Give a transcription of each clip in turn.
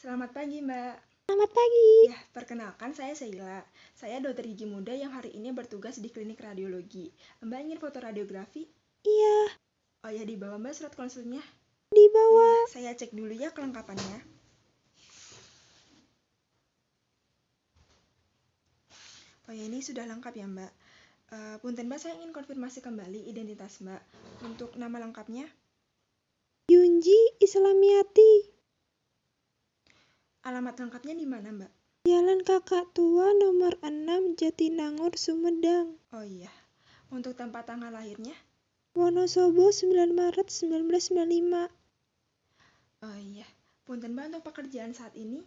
Selamat pagi, Mbak. Selamat pagi. Ya, perkenalkan saya Sheila. Saya dokter gigi muda yang hari ini bertugas di klinik radiologi. Mbak ingin foto radiografi? Iya, Oh ya, di bawah Mbak surat konsulnya. di Oh bawah. ya, saya cek dulu ya kelengkapannya. Oh ya, ini sudah lengkap ya, Mbak. Punten Mbak, saya ingin konfirmasi kembali identitas Mbak. Untuk nama lengkapnya, Yunji Islamiati. alamat lengkapnya di mana, Mbak? Jalan Kakak Tua nomor 6 Jatinangor, Sumedang. Oh iya, untuk tempat tanggal lahirnya? Wonosobo 9 Maret 1995. Oh iya, punten Mbak, untuk pekerjaan saat ini?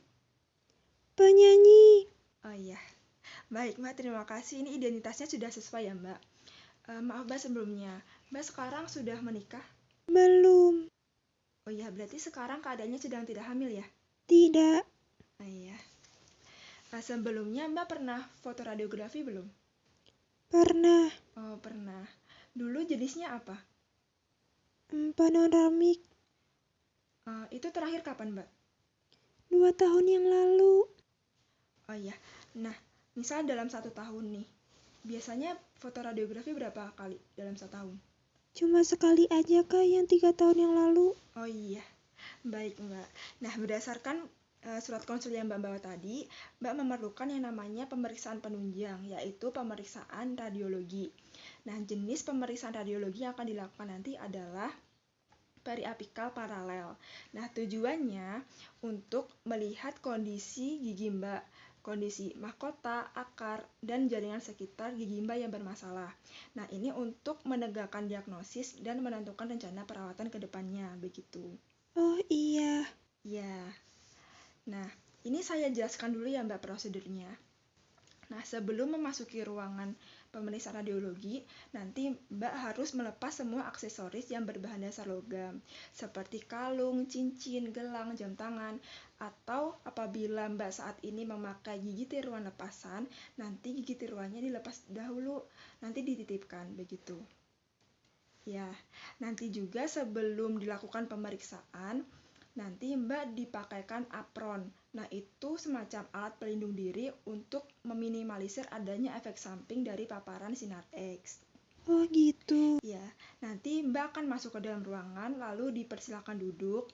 Penyanyi. Oh iya, baik Mbak, terima kasih. Ini identitasnya sudah sesuai ya Mbak. Maaf Mbak sebelumnya, Mbak sekarang sudah menikah? Belum. Oh iya, berarti sekarang keadaannya sedang tidak hamil ya? Tidak. Oh iya. Sebelumnya Mbak pernah foto radiografi belum? Pernah. Oh pernah. Dulu jenisnya apa? Panoramik. Itu terakhir kapan Mbak? 2 tahun yang lalu. Oh iya, nah misal dalam 1 tahun nih, biasanya foto radiografi berapa kali dalam 1 tahun? Cuma sekali aja Kak, yang 3 tahun yang lalu. Oh iya, baik Mbak. Nah berdasarkan surat konsul yang Mbak bawa tadi, Mbak memerlukan yang namanya pemeriksaan penunjang, yaitu pemeriksaan radiologi. Nah jenis pemeriksaan radiologi yang akan dilakukan nanti adalah periapikal paralel. Nah tujuannya untuk melihat kondisi gigi Mbak, kondisi mahkota, akar, dan jaringan sekitar gigi Mbak yang bermasalah. Nah ini untuk menegakkan diagnosis dan menentukan rencana perawatan ke depannya, begitu. Oh iya. Ya, nah ini saya jelaskan dulu ya Mbak prosedurnya. Nah sebelum memasuki ruangan pemeriksaan radiologi, nanti Mbak harus melepas semua aksesoris yang berbahan dasar logam, seperti kalung, cincin, gelang, jam tangan, atau apabila Mbak saat ini memakai gigi tiruan lepasan, nanti gigi tiruannya dilepas dahulu, nanti dititipkan, begitu. Ya, nanti juga sebelum dilakukan pemeriksaan, nanti Mbak dipakaikan apron. Nah, itu semacam alat pelindung diri untuk meminimalisir adanya efek samping dari paparan sinar X. Oh gitu. Ya, nanti Mbak akan masuk ke dalam ruangan, lalu dipersilakan duduk.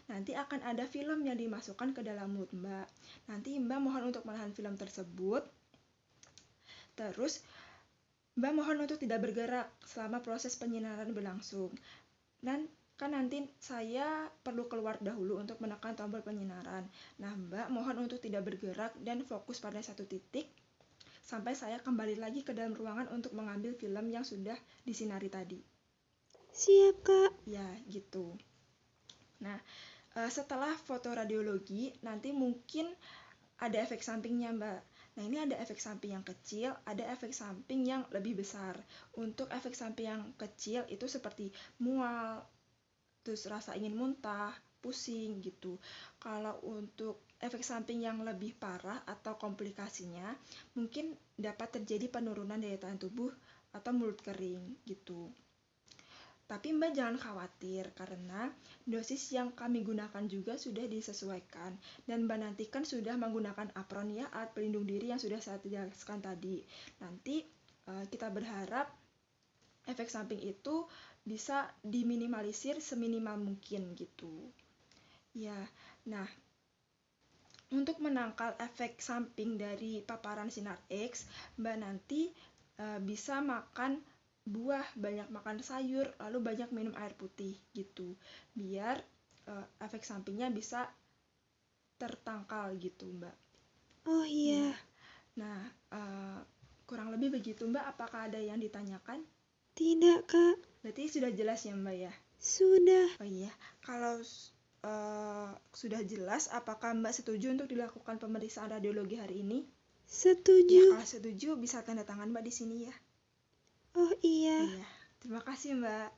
Nanti akan ada film yang dimasukkan ke dalam mulut Mbak. Nanti Mbak mohon untuk menahan film tersebut. Terus, Mbak mohon untuk tidak bergerak selama proses penyinaran berlangsung. Dan kan nanti saya perlu keluar dahulu untuk menekan tombol penyinaran. Nah, Mbak mohon untuk tidak bergerak dan fokus pada satu titik sampai saya kembali lagi ke dalam ruangan untuk mengambil film yang sudah disinari tadi. Siap Kak. Ya, gitu. Nah, setelah foto radiologi, nanti mungkin ada efek sampingnya, Mbak. Nah, ini ada efek samping yang kecil, ada efek samping yang lebih besar. Untuk efek samping yang kecil itu seperti mual, terus rasa ingin muntah, pusing gitu. Kalau untuk efek samping yang lebih parah atau komplikasinya, mungkin dapat terjadi penurunan daya tahan tubuh atau mulut kering gitu. Tapi Mbak jangan khawatir karena dosis yang kami gunakan juga sudah disesuaikan dan Mbak nanti kan sudah menggunakan apron ya, alat pelindung diri yang sudah saya jelaskan tadi. Nanti kita berharap efek samping itu bisa diminimalisir seminimal mungkin gitu. Ya, nah untuk menangkal efek samping dari paparan sinar X, Mbak nanti bisa makan buah, banyak makan sayur, lalu banyak minum air putih gitu. Biar efek sampingnya bisa tertangkal gitu, Mbak. Oh iya. Ya. Nah, kurang lebih begitu, Mbak. Apakah ada yang ditanyakan? Tidak Kak. Berarti sudah jelas ya Mbak ya? Sudah. Oh iya, kalau sudah jelas, apakah Mbak setuju untuk dilakukan pemeriksaan radiologi hari ini? Setuju. Ya, kalau setuju bisa tanda tangan Mbak di sini ya. Oh iya. Iya, terima kasih Mbak.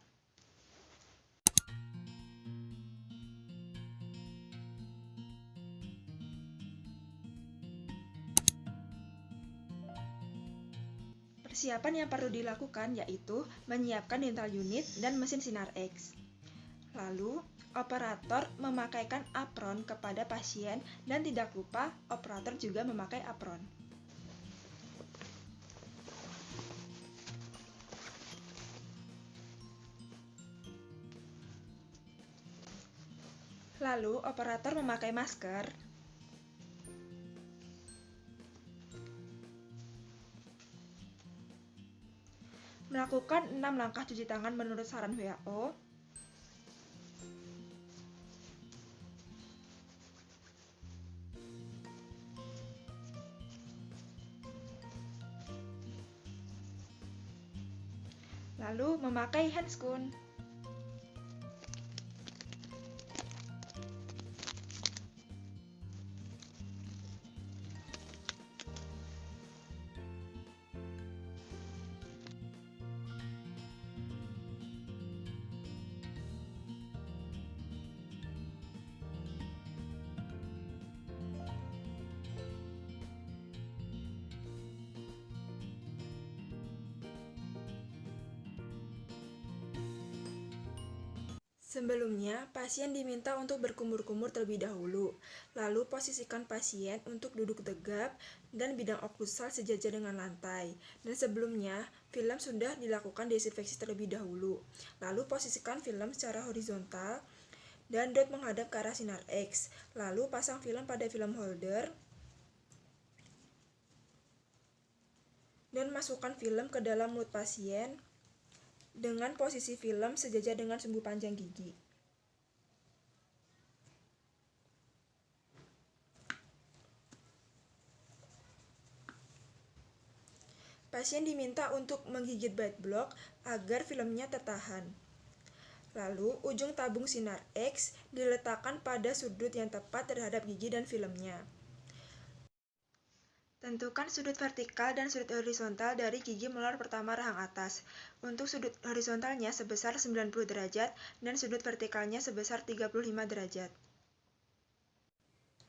Persiapan yang perlu dilakukan yaitu menyiapkan dental unit dan mesin sinar X. Lalu, Operator memakaikan apron kepada pasien dan tidak lupa operator juga memakai apron. Lalu operator memakai masker. Melakukan 6 langkah cuci tangan menurut saran WHO. Lalu memakai handscoon. Sebelumnya, pasien diminta untuk berkumur-kumur terlebih dahulu. Lalu posisikan pasien untuk duduk tegap dan bidang oklusal sejajar dengan lantai. Dan sebelumnya, film sudah dilakukan desinfeksi terlebih dahulu. Lalu posisikan film secara horizontal dan dot menghadap ke arah sinar X. Lalu pasang film pada film holder dan masukkan film ke dalam mulut pasien dengan posisi film sejajar dengan sumbu panjang gigi. Pasien diminta untuk menggigit bite block agar filmnya tertahan. Lalu, ujung tabung sinar X diletakkan pada sudut yang tepat terhadap gigi dan filmnya. Tentukan sudut vertikal dan sudut horizontal dari gigi molar pertama rahang atas. Untuk sudut horizontalnya sebesar 90 derajat dan sudut vertikalnya sebesar 35 derajat.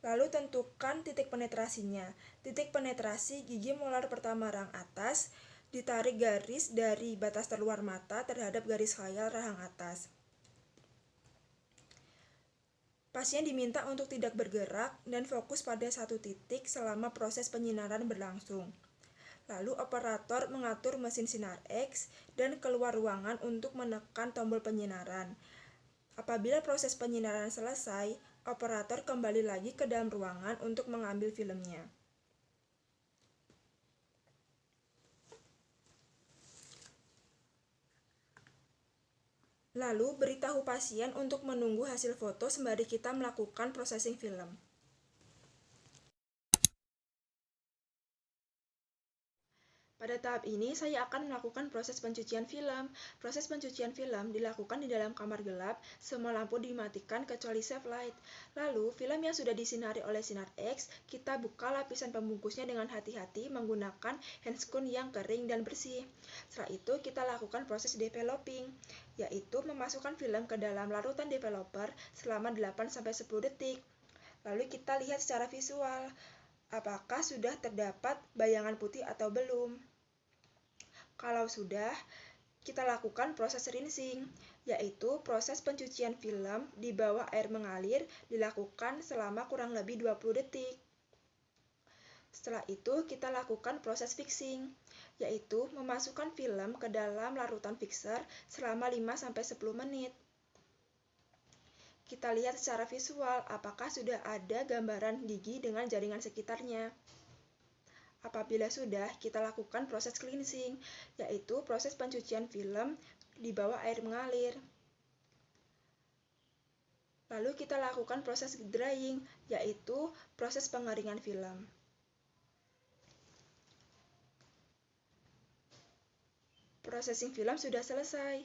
Lalu tentukan titik penetrasinya. Titik penetrasi gigi molar pertama rahang atas ditarik garis dari batas terluar mata terhadap garis khayal rahang atas. Pasien diminta untuk tidak bergerak dan fokus pada satu titik selama proses penyinaran berlangsung. Lalu operator mengatur mesin sinar X dan keluar ruangan untuk menekan tombol penyinaran. Apabila proses penyinaran selesai, operator kembali lagi ke dalam ruangan untuk mengambil filmnya. Lalu beritahu pasien untuk menunggu hasil foto sembari kita melakukan processing film. Pada tahap ini, saya akan melakukan proses pencucian film. Proses pencucian film dilakukan di dalam kamar gelap, semua lampu dimatikan kecuali safe light. Lalu, film yang sudah disinari oleh sinar X, kita buka lapisan pembungkusnya dengan hati-hati menggunakan handscoon yang kering dan bersih. Setelah itu, kita lakukan proses developing, yaitu memasukkan film ke dalam larutan developer selama 8-10 detik. Lalu kita lihat secara visual, apakah sudah terdapat bayangan putih atau belum. Kalau sudah, kita lakukan proses rinsing, yaitu proses pencucian film di bawah air mengalir dilakukan selama kurang lebih 20 detik. Setelah itu, kita lakukan proses fixing, yaitu memasukkan film ke dalam larutan fixer selama 5-10 menit. Kita lihat secara visual apakah sudah ada gambaran gigi dengan jaringan sekitarnya. Apabila sudah, kita lakukan proses cleansing, yaitu proses pencucian film di bawah air mengalir. Lalu kita lakukan proses drying, yaitu proses pengeringan film. Processing film sudah selesai.